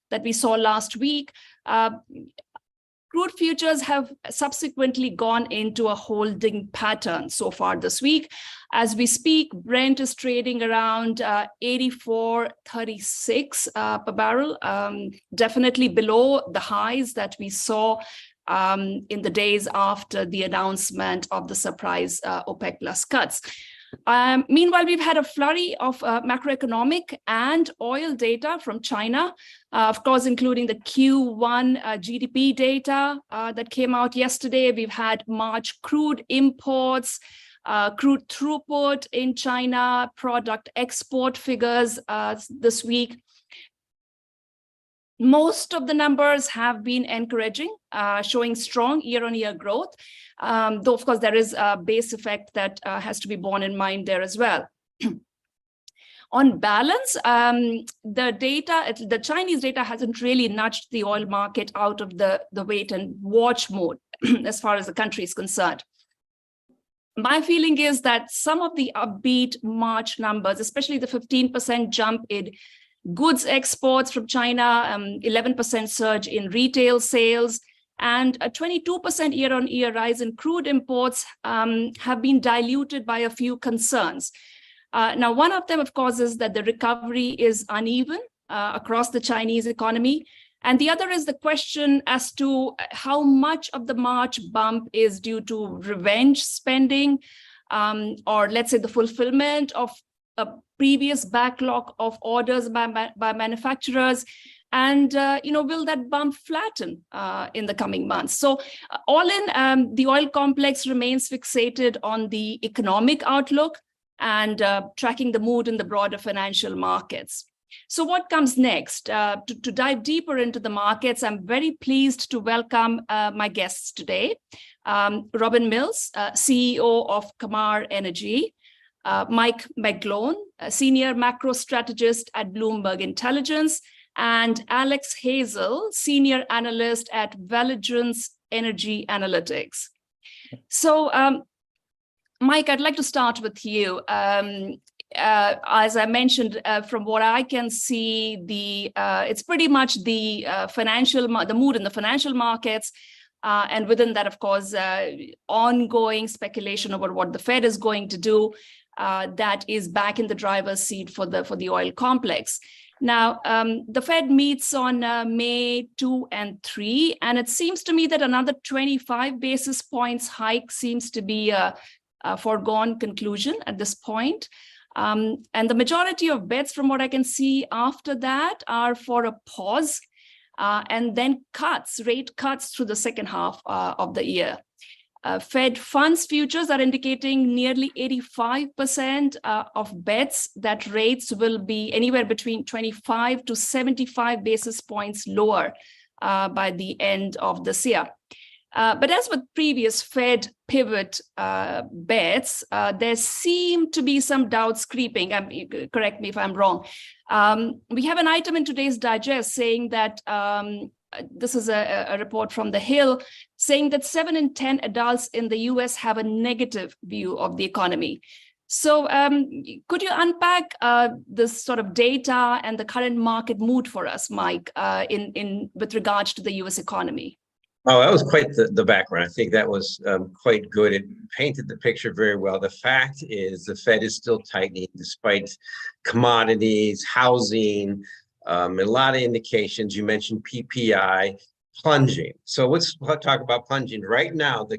that we saw last week, crude futures have subsequently gone into a holding pattern so far this week. As we speak, Brent is trading around 84.36 per barrel, definitely below the highs that we saw in the days after the announcement of the surprise OPEC Plus cuts. Meanwhile, we've had a flurry of macroeconomic and oil data from China, of course, including the Q1 GDP data that came out yesterday. We've had March crude imports, crude throughput in China, product export figures this week. Most of the numbers have been encouraging, showing strong year-on-year growth, though, of course, there is a base effect that has to be borne in mind there as well. On balance, the Chinese data hasn't really nudged the oil market out of the wait and watch mode as far as the country is concerned. My feeling is that some of the upbeat March numbers, especially the 15% jump in goods exports from China, 11% surge in retail sales, and a 22% year-on-year rise in crude imports have been diluted by a few concerns. Now, one of them, of course, is that the recovery is uneven across the Chinese economy. And the other is the question as to how much of the March bump is due to revenge spending, or let's say the fulfillment of a previous backlog of orders by manufacturers, and will that bump flatten in the coming months? So all in, the oil complex remains fixated on the economic outlook and tracking the mood in the broader financial markets. So what comes next? To dive deeper into the markets, I'm very pleased to welcome my guests today. Robin Mills, CEO of Kamar Energy, Mike McGlone, a senior macro strategist at Bloomberg Intelligence, and Alex Hazel, senior analyst at Valigence Energy Analytics. So, Mike, I'd like to start with you. As I mentioned, from what I can see, it's pretty much the mood in the financial markets, and within that, of course, ongoing speculation about what the Fed is going to do. That is back in the driver's seat for the oil complex. Now, the Fed meets on May 2 and 3, and it seems to me that another 25 basis points hike seems to be a foregone conclusion at this point. And the majority of bets, from what I can see after that, are for a pause and then rate cuts through the second half of the year. Fed funds futures are indicating nearly 85% of bets that rates will be anywhere between 25 to 75 basis points lower by the end of this year. But as with previous Fed pivot bets, there seem to be some doubts creeping. Correct me if I'm wrong. We have an item in today's digest saying that this is a report from The Hill saying that 7 in 10 adults in the US have a negative view of the economy. So could you unpack this sort of data and the current market mood for us, Mike, with regards to the US economy? Oh, that was quite the background. I think that was quite good. It painted the picture very well. The fact is the Fed is still tightening despite commodities, housing, a lot of indications. You mentioned PPI plunging. So let's talk about plunging. Right now, the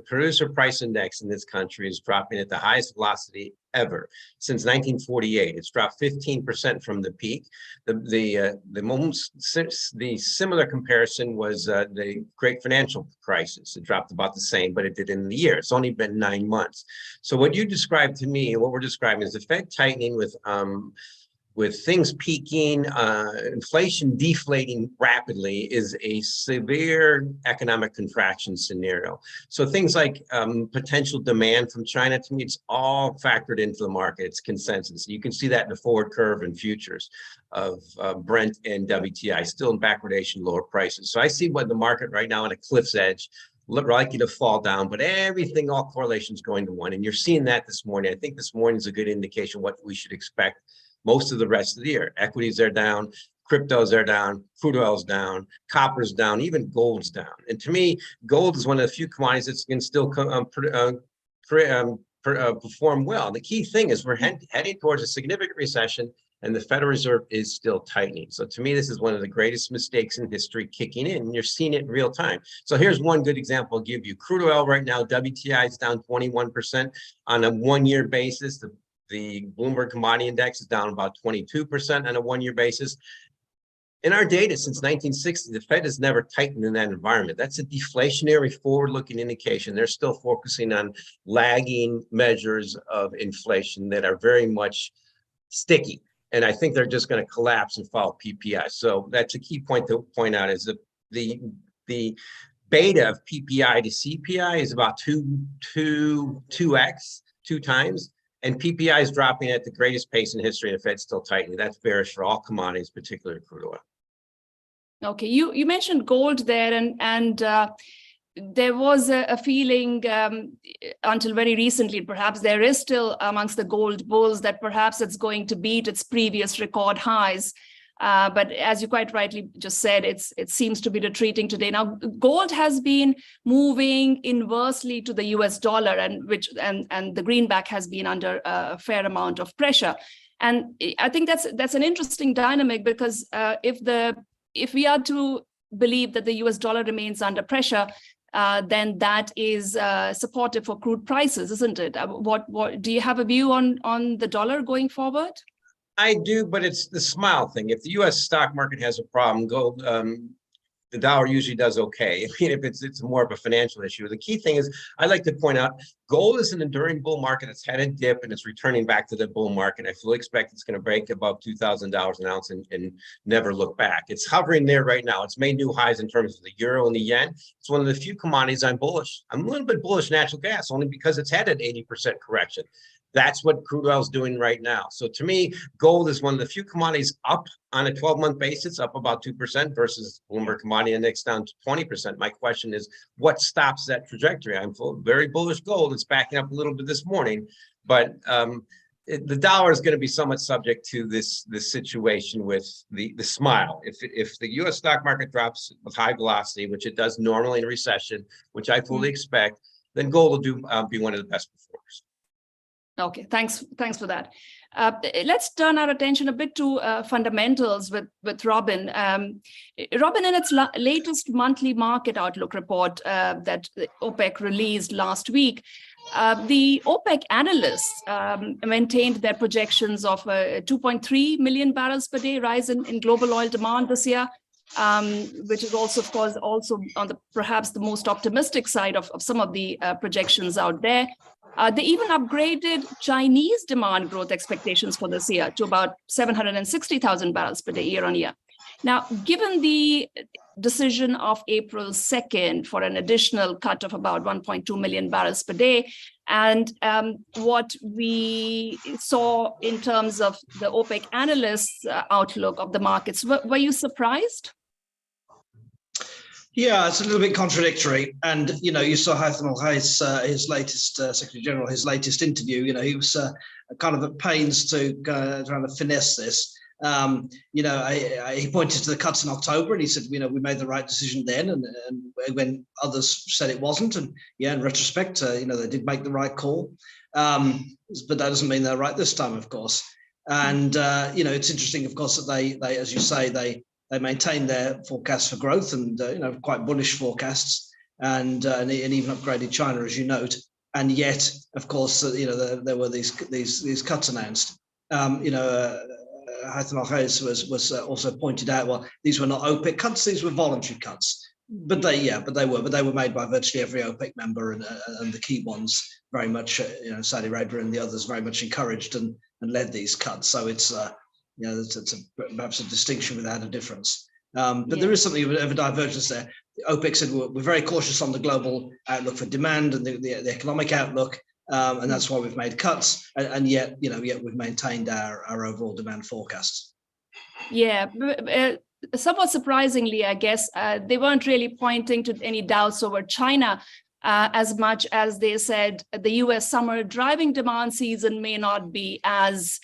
producer price index in this country is dropping at the highest velocity ever since 1948. It's dropped 15% from the peak. The similar comparison was the Great Financial Crisis. It dropped about the same, but it did in the year. It's only been 9 months. So what you described to me, what we're describing is the Fed tightening with things peaking, inflation deflating rapidly is a severe economic contraction scenario. So things like potential demand from China, to me, it's all factored into the market. It's consensus. You can see that in the forward curve and futures of Brent and WTI, still in backwardation, lower prices. So I see what the market right now on a cliff's edge, likely to fall down, but everything, all correlations going to one. And you're seeing that this morning. I think this morning is a good indication what we should expect most of the rest of the year. Equities are down, cryptos are down, crude oil's down, copper's down, even gold's down. And to me, gold is one of the few commodities that can still perform well. The key thing is we're heading towards a significant recession, and the Federal Reserve is still tightening. So to me, this is one of the greatest mistakes in history kicking in, and you're seeing it in real time. So here's one good example I'll give you. Crude oil right now, WTI is down 21% on a one-year basis. The Bloomberg Commodity Index is down about 22% on a one-year basis. In our data since 1960, the Fed has never tightened in that environment. That's a deflationary forward-looking indication. They're still focusing on lagging measures of inflation that are very much sticky. And I think they're just going to collapse and follow PPI. So that's a key point to point out is that the beta of PPI to CPI is about 2x, 2 times. And PPI is dropping at the greatest pace in history, and the Fed's still tightening. That's bearish for all commodities, particularly crude oil. Okay, you mentioned gold there, and there was a feeling until very recently, perhaps there is still amongst the gold bulls that perhaps it's going to beat its previous record highs. But as you quite rightly just said, it seems to be retreating today. Now, gold has been moving inversely to the US dollar, and the greenback has been under a fair amount of pressure. And I think that's an interesting dynamic, because if we are to believe that the US dollar remains under pressure, then that is supportive for crude prices, isn't it? What do you have a view on the dollar going forward? I do, but it's the smile thing. If the U.S. stock market has a problem, gold, the dollar usually does okay. I mean, if it's more of a financial issue. The key thing is, I like to point out, gold is an enduring bull market. It's had a dip and it's returning back to the bull market. I fully expect it's going to break above $2,000 an ounce and never look back. It's hovering there right now. It's made new highs in terms of the euro and the yen. It's one of the few commodities I'm bullish. I'm a little bit bullish natural gas, only because it's had an 80% correction. That's what crude oil is doing right now. So to me, gold is one of the few commodities up on a 12-month basis, up about 2% versus Bloomberg Commodity Index down to 20%. My question is, what stops that trajectory? I'm very bullish gold. It's backing up a little bit this morning, but the dollar is going to be somewhat subject to this situation with the smile. If the U.S. stock market drops with high velocity, which it does normally in a recession, which I fully expect, then gold will be one of the best performers. Okay, thanks for that. Let's turn our attention a bit to fundamentals with Robin. Robin, in its latest monthly market outlook report that OPEC released last week, the OPEC analysts maintained their projections of a 2.3 million barrels per day rise in global oil demand this year, which is also, of course, also on perhaps the most optimistic side of some of the projections out there. They even upgraded Chinese demand growth expectations for this year to about 760,000 barrels per day year on year. Now, given the decision of April 2nd for an additional cut of about 1.2 million barrels per day, and what we saw in terms of the OPEC analysts' outlook of the markets, were you surprised? Yeah, it's a little bit contradictory. And, you saw Haytham Al-Hayes, his latest Secretary General, his latest interview, he was kind of at pains to trying to finesse this. He pointed to the cuts in October and he said, we made the right decision then. And when others said it wasn't. And yeah, in retrospect, they did make the right call. But that doesn't mean they're right this time, of course. And, it's interesting, of course, that they as you say, they maintained their forecasts for growth and quite bullish forecasts, and even upgraded China, as you note. And yet, of course, there were these cuts announced. Haytham Al-Hayes was also pointed out, well, these were not OPEC cuts; these were voluntary cuts. But they were made by virtually every OPEC member, and the key ones very much, Saudi Arabia and the others very much encouraged and led these cuts. So it's perhaps a distinction without a difference. But there is something of a divergence there. OPEC said we're very cautious on the global outlook for demand and the economic outlook, and that's why we've made cuts. And yet we've maintained our overall demand forecasts. Yeah, somewhat surprisingly, I guess they weren't really pointing to any doubts over China as much as they said the U.S. summer driving demand season may not be as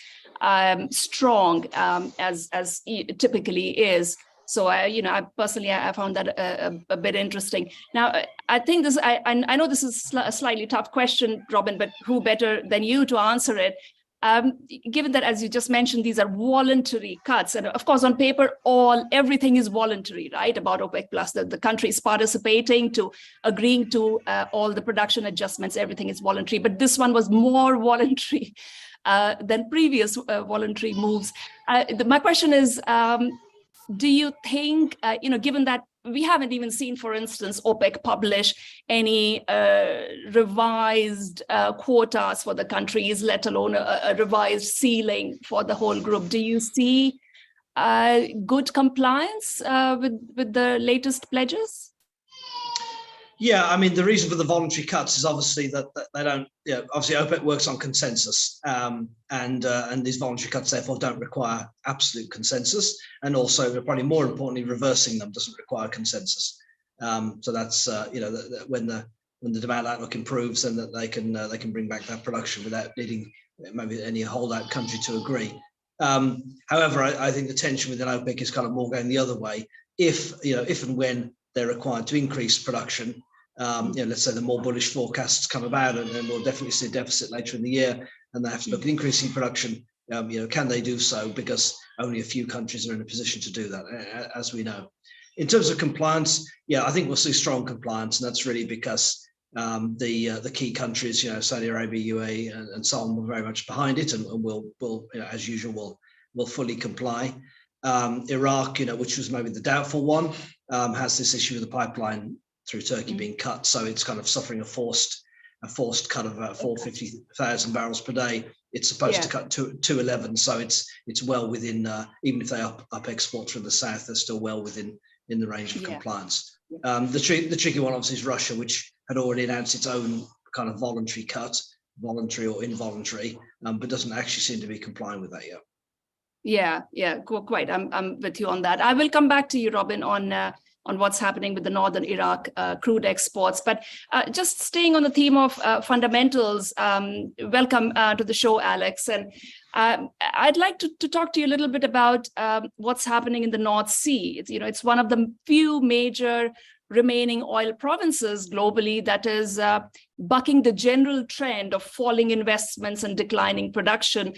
strong as it typically is. So I personally I found that a bit interesting. Now, I think this, I know this is a slightly tough question, Robin, but who better than you to answer it? Given that, as you just mentioned, these are voluntary cuts, and of course, on paper, everything is voluntary, right? About OPEC plus, the country is participating to agreeing to all the production adjustments. Everything is voluntary, but this one was more voluntary than previous voluntary moves. My question is, do you think, given that we haven't even seen, for instance, OPEC publish any revised quotas for the countries, let alone a revised ceiling for the whole group, do you see good compliance with the latest pledges? Yeah, I mean, the reason for the voluntary cuts is obviously that they don't, obviously OPEC works on consensus, and these voluntary cuts therefore don't require absolute consensus, and also probably more importantly, reversing them doesn't require consensus. So that's when the demand outlook improves, then that they can bring back that production without needing maybe any holdout country to agree. However, I think the tension within OPEC is kind of more going the other way. If and when they're required to increase production, let's say the more bullish forecasts come about, and we'll definitely see a deficit later in the year, and they have to look at increasing production. Can they do so? Because only a few countries are in a position to do that, as we know. In terms of compliance, I think we'll see strong compliance, and that's really because the key countries, Saudi Arabia, UAE, and so on, were very much behind it, and will as usual, will fully comply. Iraq, which was maybe the doubtful one, has this issue with the pipeline through Turkey being cut, so it's kind of suffering a forced cut of 450,000 barrels per day. It's supposed to cut to 211, so it's well within. Even if they up exports from the south, they're still well within the range of compliance. The tricky one obviously is Russia, which had already announced its own kind of voluntary cut, voluntary or involuntary, but doesn't actually seem to be complying with that yet. Yeah, quite. I'm with you on that. I will come back to you, Robin, on what's happening with the northern Iraq crude exports. But just staying on the theme of fundamentals, welcome to the show, Alex. And I'd like to talk to you a little bit about what's happening in the North Sea. It's one of the few major remaining oil provinces globally that is bucking the general trend of falling investments and declining production.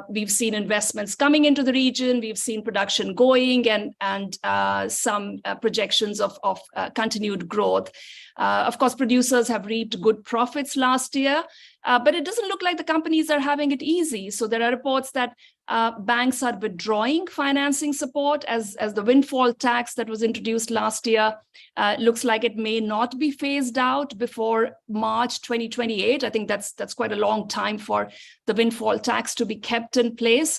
We've seen investments coming into the region, we've seen production going, and some projections of continued growth. Of course, producers have reaped good profits last year, but it doesn't look like the companies are having it easy. So there are reports that banks are withdrawing financing support as the windfall tax that was introduced last year looks like it may not be phased out before March 2028. I think that's quite a long time for the windfall tax to be kept in place.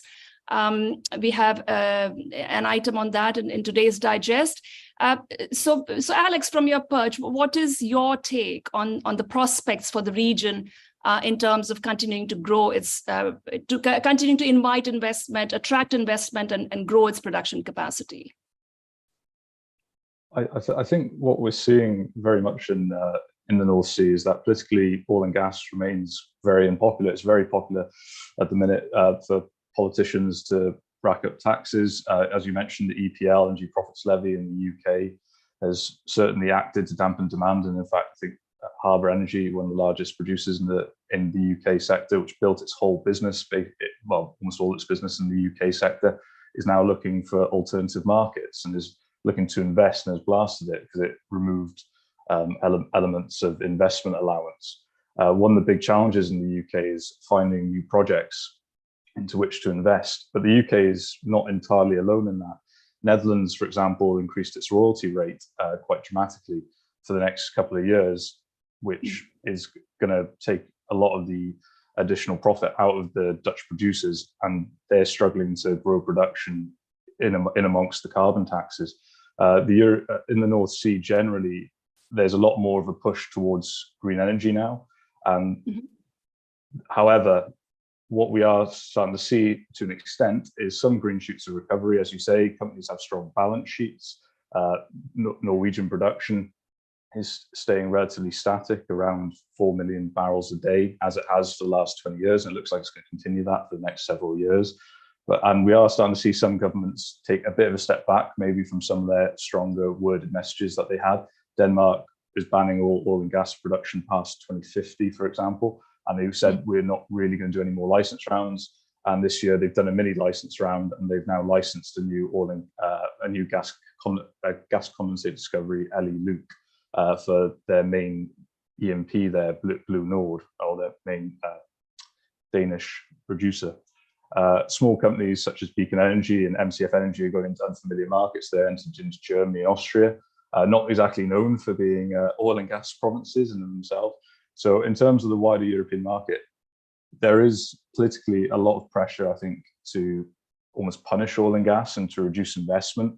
We have an item on that in today's digest. So Alex, from your perch, what is your take on the prospects for the region in terms of continuing to grow continuing to invite investment, attract investment, and grow its production capacity? I think what we're seeing very much in the North Sea is that politically oil and gas remains very unpopular. It's very popular at the minute for politicians to rack up taxes. As you mentioned, the EPL, Energy Profits Levy in the UK, has certainly acted to dampen demand. And in fact, I think Harbour Energy, one of the largest producers in the UK sector, which built its whole business, almost all its business in the UK sector, is now looking for alternative markets and is looking to invest, and has blasted it because it removed elements of investment allowance. One of the big challenges in the UK is finding new projects into which to invest, but the UK is not entirely alone in that. Netherlands, for example, increased its royalty rate quite dramatically for the next couple of years, which is going to take a lot of the additional profit out of the Dutch producers, and they're struggling to grow production in amongst the carbon taxes. In the North Sea generally, there's a lot more of a push towards green energy now. However, what we are starting to see to an extent is some green shoots of recovery. As you say, companies have strong balance sheets. Norwegian production is staying relatively static around 4 million barrels a day, as it has for the last 20 years. And it looks like it's going to continue that for the next several years. And we are starting to see some governments take a bit of a step back, maybe from some of their stronger worded messages that they had. Denmark is banning all oil and gas production past 2050, for example. And they've said, we're not really going to do any more license rounds. And this year they've done a mini license round, and they've now licensed a new gas condensate discovery, Elly Luke, for their main E&P there, Blue Nord, or their main Danish producer. Small companies such as Beacon Energy and MCF Energy are going into unfamiliar markets. They're entered into Germany and Austria, not exactly known for being oil and gas provinces in themselves. So in terms of the wider European market, there is politically a lot of pressure, I think, to almost punish oil and gas and to reduce investment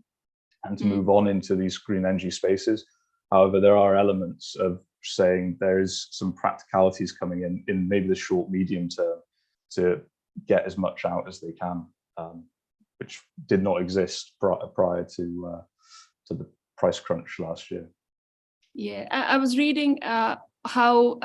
and to move on into these green energy spaces. However, there are elements of saying there is some practicalities coming in maybe the short, medium term to get as much out as they can, which did not exist prior to the price crunch last year. Yeah, I was reading how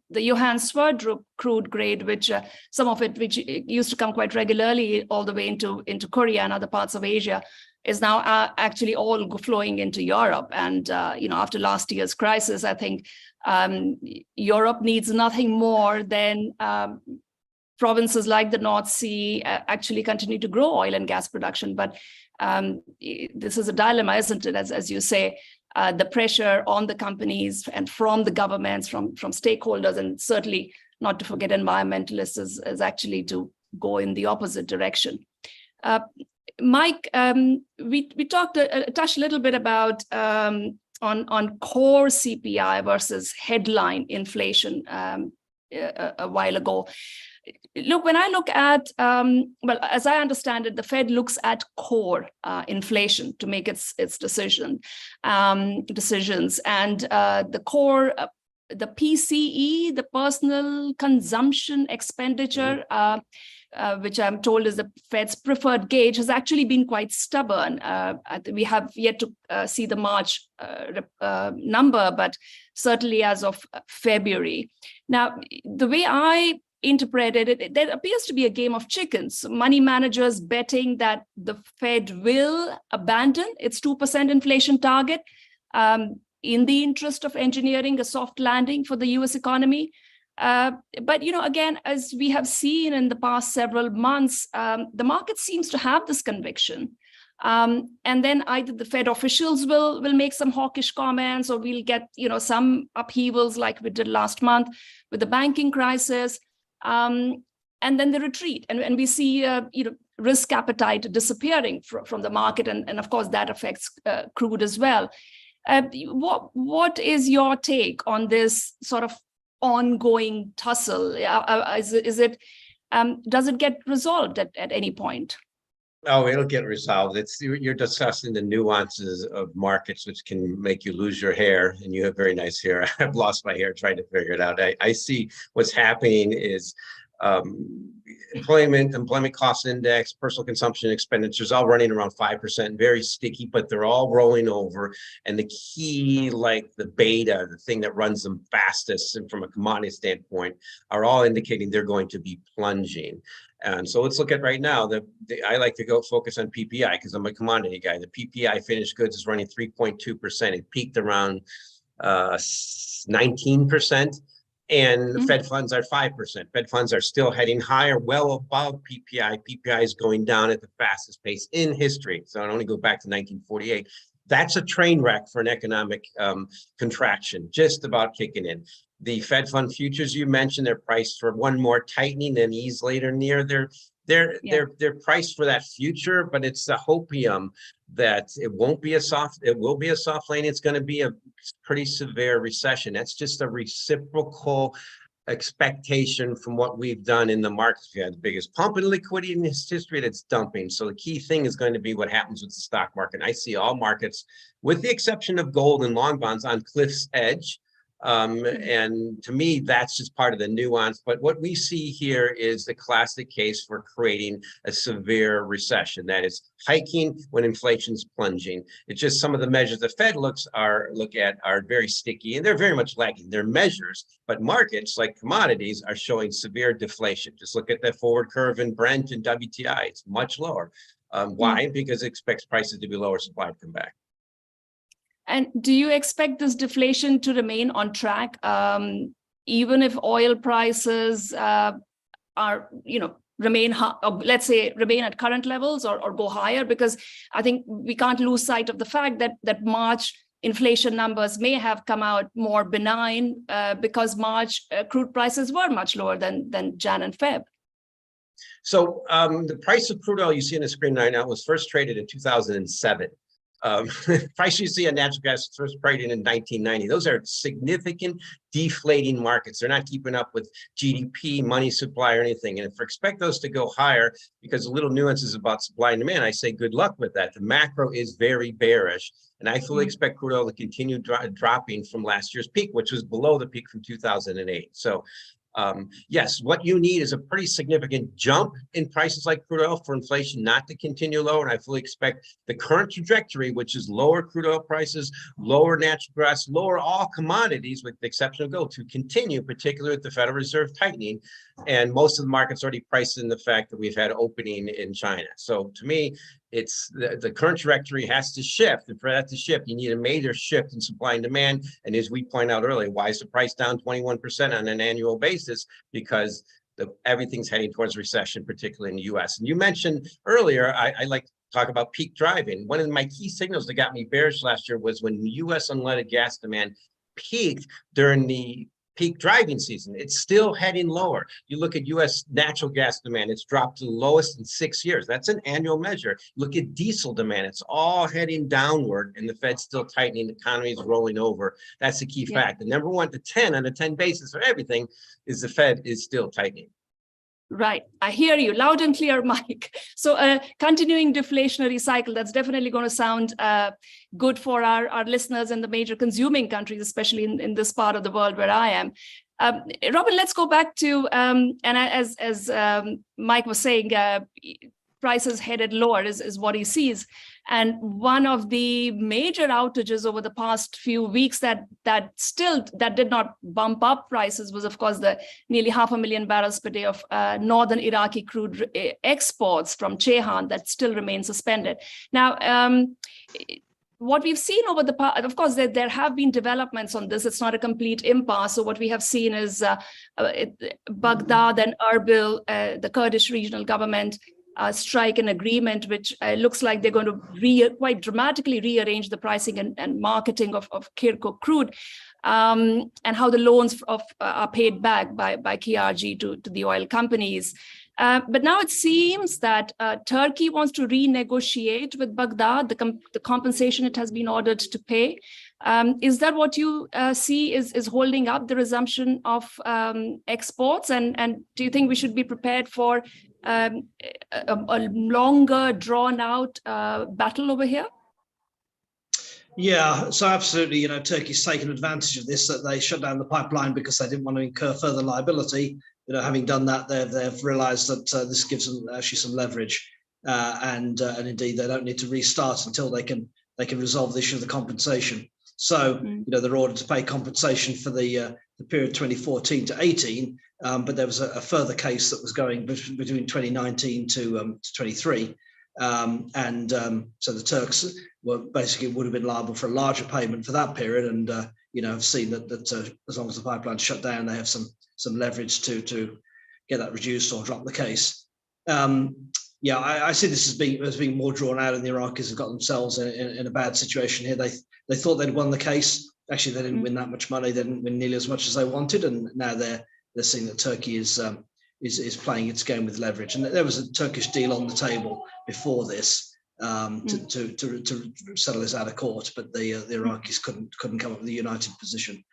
the Johan Sverdrup crude grade, which some of it, which used to come quite regularly all the way into Korea and other parts of Asia, is now actually all flowing into Europe. And after last year's crisis, I think Europe needs nothing more than provinces like the North Sea actually continue to grow oil and gas production. But this is a dilemma, isn't it? As you say, the pressure on the companies and from the governments, from stakeholders, and certainly not to forget environmentalists, is actually to go in the opposite direction. Mike, we touched a little bit about on core CPI versus headline inflation a while ago. Look, when I look at, as I understand it, the Fed looks at core inflation to make its decisions, and the core, the PCE, the personal consumption expenditure, which I'm told is the Fed's preferred gauge, has actually been quite stubborn. We have yet to see the March number, but certainly as of February. Now, the way I interpreted it, there appears to be a game of chickens. Money managers betting that the Fed will abandon its 2% inflation target in the interest of engineering a soft landing for the US economy. But, again, as we have seen in the past several months, the market seems to have this conviction. And then either the Fed officials will make some hawkish comments, or we'll get, some upheavals like we did last month with the banking crisis. And then the retreat, and we see risk appetite disappearing from the market, and of course that affects crude as well. What is your take on this sort of ongoing tussle? Does it get resolved at any point? Oh, it'll get resolved. You're discussing the nuances of markets, which can make you lose your hair, and you have very nice hair. I've lost my hair trying to figure it out. I see what's happening is employment cost index, personal consumption expenditures, all running around 5%, very sticky, but they're all rolling over. And the key, like the beta, the thing that runs them fastest, and from a commodity standpoint, are all indicating they're going to be plunging. And so let's look at right now. I like to go focus on PPI because I'm a commodity guy. The PPI finished goods is running 3.2%. It peaked around 19%. And Fed funds are 5%. Fed funds are still heading higher, well above PPI. PPI is going down at the fastest pace in history. So I only go back to 1948. That's a train wreck for an economic contraction, just about kicking in. The Fed fund futures you mentioned, they're priced for one more tightening and ease later near. They're priced for that future, but it's the hopium that it will be a soft landing. It's going to be a pretty severe recession. That's just a reciprocal expectation from what we've done in the markets. We had the biggest pump in liquidity in history that's dumping. So the key thing is going to be what happens with the stock market. I see all markets, with the exception of gold and long bonds, on cliff's edge. And to me, that's just part of the nuance. But what we see here is the classic case for creating a severe recession. That is hiking when inflation's plunging. It's just some of the measures the Fed look at are very sticky, and they're very much lagging. They're measures, but markets like commodities are showing severe deflation. Just look at the forward curve in Brent and WTI. It's much lower. Why? Because it expects prices to be lower, supply to come back. And do you expect this deflation to remain on track, even if oil prices are, remain, let's say, remain at current levels or go higher? Because I think we can't lose sight of the fact that March inflation numbers may have come out more benign because March crude prices were much lower than Jan and Feb. So the price of crude oil you see on the screen right now was first traded in 2007. Price you see on natural gas first traded in 1990. Those are significant deflating markets. They're not keeping up with GDP, money supply, or anything. And if we expect those to go higher, because the little nuances about supply and demand, I say good luck with that. The macro is very bearish. And I fully expect crude oil to continue dropping from last year's peak, which was below the peak from 2008. So yes, what you need is a pretty significant jump in prices like crude oil for inflation not to continue lower. And I fully expect the current trajectory, which is lower crude oil prices, lower natural gas, lower all commodities, with the exception of gold, to continue, particularly with the Federal Reserve tightening. And most of the markets already priced in the fact that we've had opening in China. So to me, it's the current trajectory has to shift. And for that to shift, you need a major shift in supply and demand. And as we point out earlier, why is the price down 21% on an annual basis? Because everything's heading towards recession, particularly in the US. And you mentioned earlier, I like to talk about peak driving. One of my key signals that got me bearish last year was when US unleaded gas demand peaked during the peak driving season. It's still heading lower. You look at US natural gas demand, it's dropped to the lowest in 6 years. That's an annual measure. Look at diesel demand, it's all heading downward, and the Fed's still tightening, the economy is rolling over. That's the key fact. The number 1 to 10 on a 10 basis for everything is the Fed is still tightening. Right. I hear you loud and clear, Mike. So a continuing deflationary cycle, that's definitely going to sound good for our listeners in the major consuming countries, especially in this part of the world where I am. Robin, let's go back to, as Mike was saying, prices headed lower is what he sees. And one of the major outages over the past few weeks that did not bump up prices was, of course, the nearly 500,000 barrels per day of northern Iraqi crude exports from Ceyhan that still remain suspended. Now, what we've seen over the past, of course, there have been developments on this. It's not a complete impasse. So what we have seen is Baghdad and Erbil, the Kurdish regional government, strike an agreement, which looks like they're going to quite dramatically rearrange the pricing and marketing of Kirkuk crude, and how the loans are paid back by KRG to the oil companies. But now it seems that Turkey wants to renegotiate with Baghdad the compensation it has been ordered to pay. Is that what you see is holding up the resumption of exports? And do you think we should be prepared for a longer, drawn-out battle over here? Yeah, so absolutely. Turkey's taken advantage of this, that they shut down the pipeline because they didn't want to incur further liability. Having done that, they've realised that this gives them actually some leverage, and indeed they don't need to restart until they can resolve the issue of the compensation. So they're ordered to pay compensation for the period 2014 to 18, but there was a further case that was going between 2019 to 23, and so the Turks would have been liable for a larger payment for that period, and have seen that as long as the pipeline's shut down, they have some leverage to get that reduced or drop the case. I see this as being more drawn out, and the Iraqis have got themselves in a bad situation here. They thought they'd won the case. Actually, they didn't win that much money. They didn't win nearly as much as they wanted, and now they're seeing that Turkey is playing its game with leverage. And there was a Turkish deal on the table before this to settle this out of court, but the Iraqis couldn't come up with a united position.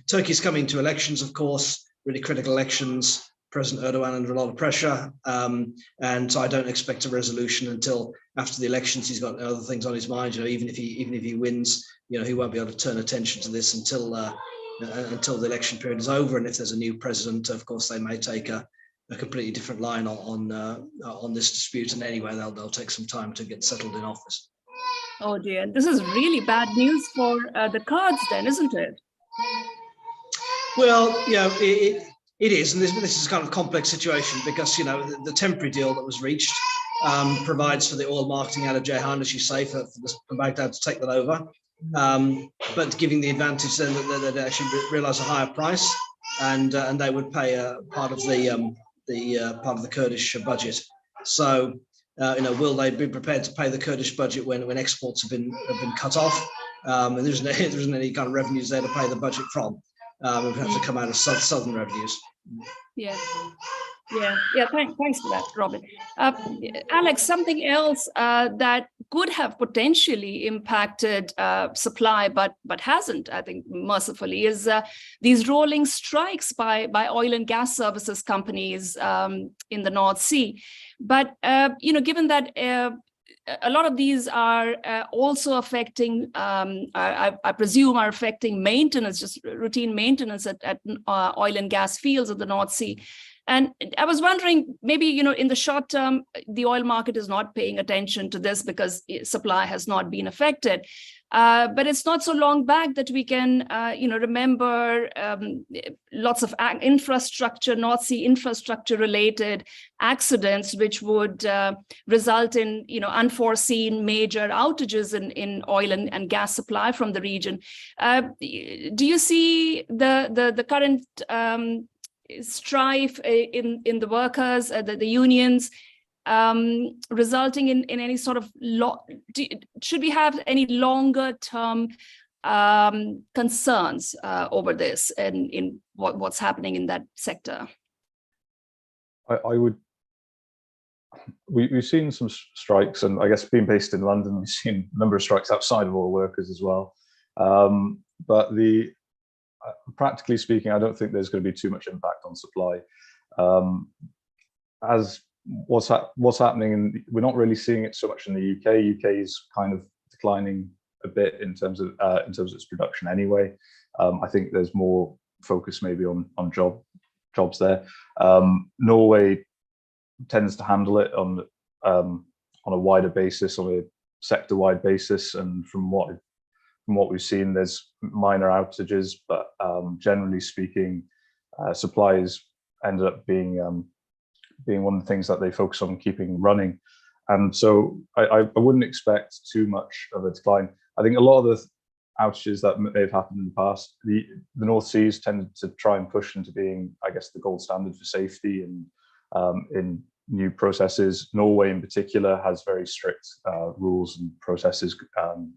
Turkey's coming to elections, of course, really critical elections. President Erdogan under a lot of pressure, and so I don't expect a resolution until after the elections. He's got other things on his mind. Even if he wins, he won't be able to turn attention to this until until the election period is over. And if there's a new president, of course, they may take a completely different line on this dispute. And anyway, they'll take some time to get settled in office. Oh dear, this is really bad news for the Kurds then, isn't it? Well, it is, and this is kind of a complex situation because, the temporary deal that was reached provides for the oil marketing out of Ceyhan, as you say, for Baghdad to take that over, but giving the advantage then that they actually realise a higher price, and they would pay a part of the Kurdish budget. So, will they be prepared to pay the Kurdish budget when exports have been cut off? And there isn't any kind of revenues there to pay the budget from. It would have to come out of southern revenues. Yeah. Thanks for that, Robin. Alex, something else that could have potentially impacted supply, but hasn't, I think, mercifully, is these rolling strikes by oil and gas services companies in the North Sea. But given that a lot of these are also affecting, I presume, are affecting maintenance, just routine maintenance at oil and gas fields of the North Sea. And I was wondering, maybe, in the short term, the oil market is not paying attention to this because supply has not been affected. But it's not so long back that we can, remember lots of infrastructure, North Sea infrastructure related accidents, which would result in, unforeseen major outages in oil and gas supply from the region. Do you see the current strife in the workers, the unions, resulting in any sort of should we have any longer term concerns over this and in what's happening in that sector? We've seen some strikes, and I guess being based in London, we've seen a number of strikes outside of oil workers as well. But practically speaking, I don't think there's going to be too much impact on supply. As what's happening, we're not really seeing it so much in the UK. UK is kind of declining a bit in terms of its production anyway. I think there's more focus maybe on jobs there. Norway tends to handle it on a wider basis, on a sector-wide basis, and from what we've seen, there's minor outages, but generally speaking, supplies ended up being one of the things that they focus on keeping running. And so I wouldn't expect too much of a decline. I think a lot of the outages that may have happened in the past, the North Seas tended to try and push into being, I guess, the gold standard for safety and in new processes. Norway in particular has very strict rules and processes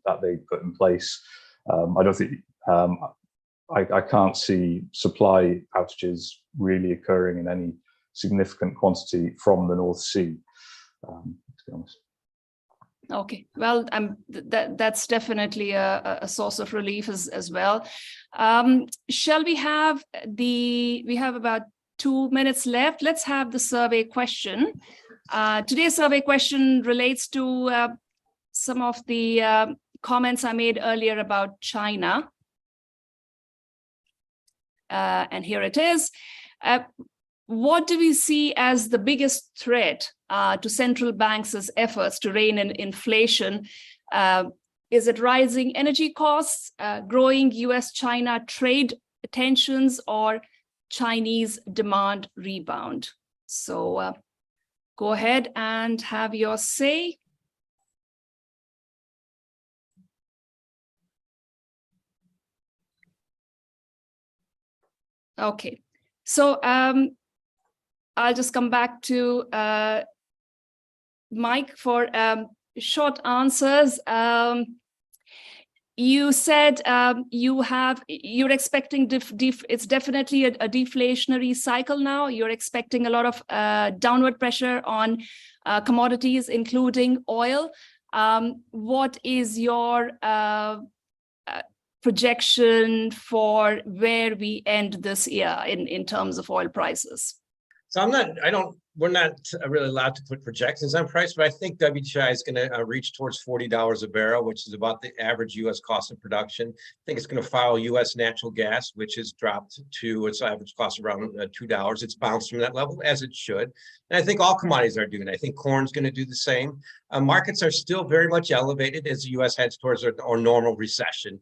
that they put in place. I don't think, I can't see supply outages really occurring in any significant quantity from the North Sea, to be honest. Okay, well, that's definitely a source of relief as well. Shall we have we have about 2 minutes left. Let's have the survey question. Today's survey question relates to some of the comments I made earlier about China. And here it is. What do we see as the biggest threat to central banks' efforts to rein in inflation? Is it rising energy costs, growing US-China trade tensions, or Chinese demand rebound? So go ahead and have your say. Okay, so I'll just come back to Mike for short answers. You said you're expecting it's definitely a deflationary cycle now. You're expecting a lot of downward pressure on commodities, including oil. What is your projection for where we end this year in terms of oil prices? So I don't we're not really allowed to put projections on price, but I think WTI is going to reach towards $40 a barrel, which is about the average U.S. cost of production. I think it's going to follow U.S. natural gas, which has dropped to its average cost around $2. It's bounced from that level, as it should. And I think all commodities are doing it. I think corn's going to do the same. Markets are still very much elevated as the U.S. heads towards our normal recession.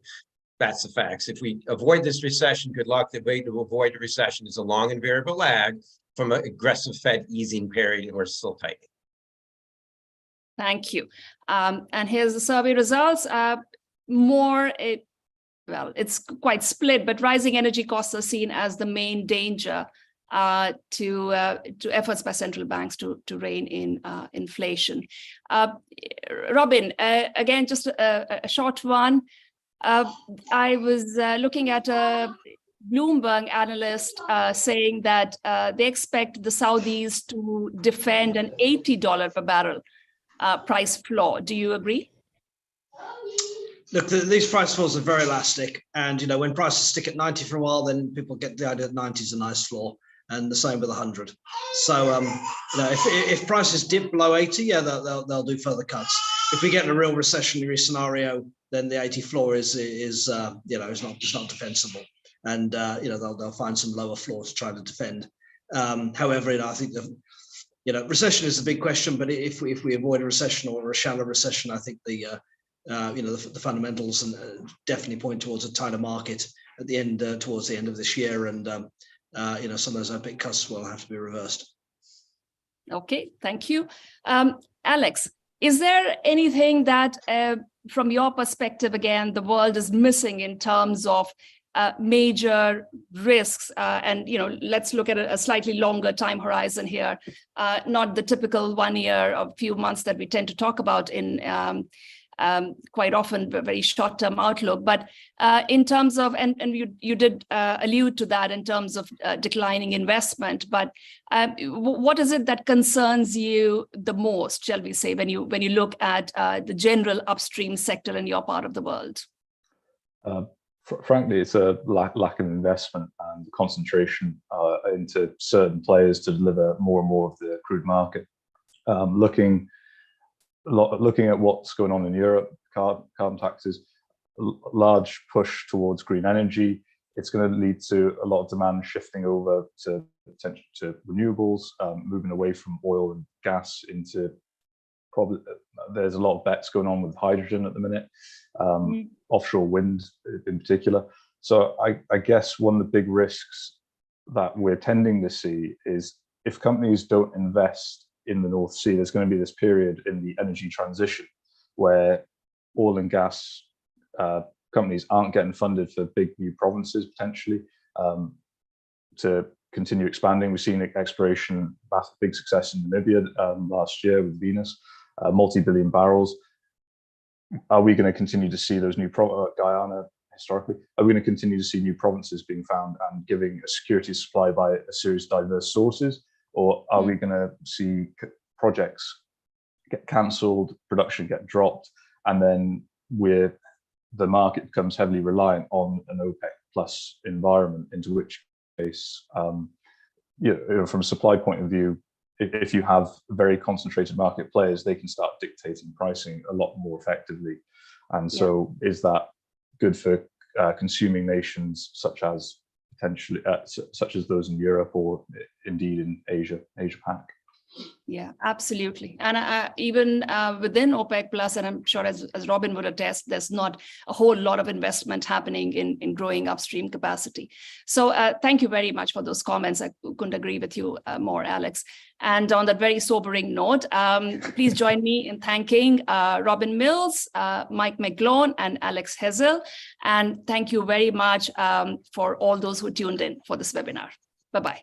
That's the facts. If we avoid this recession, good luck. The way to avoid a recession is a long and variable lag from an aggressive Fed easing period or still tightening. Thank you. And here's the survey results. It's quite split, but rising energy costs are seen as the main danger to efforts by central banks to rein in inflation. Robin, again, just a short one. I was looking at a Bloomberg analyst saying that they expect the Saudis to defend an $80 per barrel price floor. Do you agree? Look, these price floors are very elastic. And, you know, when prices stick at 90 for a while, then people get the idea that 90 is a nice floor. And the same with 100. So, you know, if prices dip below 80, yeah, they'll do further cuts. If we get in a real recessionary scenario, then the 80 floor is not defensible. And you know, they'll find some lower floor to try to defend. However, you know, I think recession is a big question. But if we avoid a recession or a shallow recession, I think the fundamentals definitely point towards a tighter market at the end, towards the end of this year, and you know, some of those OPEC cuts will have to be reversed. Okay, thank you, Alex. Is there anything that, from your perspective, again, the world is missing in terms of major risks? And, you know, let's look at a slightly longer time horizon here, not the typical 1 year or few months that we tend to talk about in quite often very short-term outlook, but in terms of, and you did allude to that in terms of declining investment, but what is it that concerns you the most, shall we say, when you look at the general upstream sector in your part of the world? Frankly, it's a lack of investment and concentration into certain players to deliver more and more of the crude market. Looking at what's going on in Europe, carbon taxes, large push towards green energy. It's going to lead to a lot of demand shifting over to renewables, moving away from oil and gas into probably. There's a lot of bets going on with hydrogen at the minute, offshore wind in particular. So I guess one of the big risks that we're tending to see is if companies don't invest in the North Sea, there's going to be this period in the energy transition where oil and gas companies aren't getting funded for big new provinces potentially to continue expanding. We've seen exploration, big success in Namibia last year with Venus, multi-billion barrels. Are we going to continue to see those new Guyana historically? Are we going to continue to see new provinces being found and giving a security supply by a series of diverse sources? Or are we going to see projects get cancelled, production get dropped, and then the market becomes heavily reliant on an OPEC plus environment, into which case, from a supply point of view, if you have very concentrated market players, they can start dictating pricing a lot more effectively. And so is that good for consuming nations such as those in Europe or indeed in Asia Pac? Yeah, absolutely. And even within OPEC Plus, and I'm sure as Robin would attest, there's not a whole lot of investment happening in growing upstream capacity. So thank you very much for those comments. I couldn't agree with you more, Alex. And on that very sobering note, please join me in thanking Robin Mills, Mike McGlone, and Alex Hazel. And thank you very much for all those who tuned in for this webinar. Bye-bye.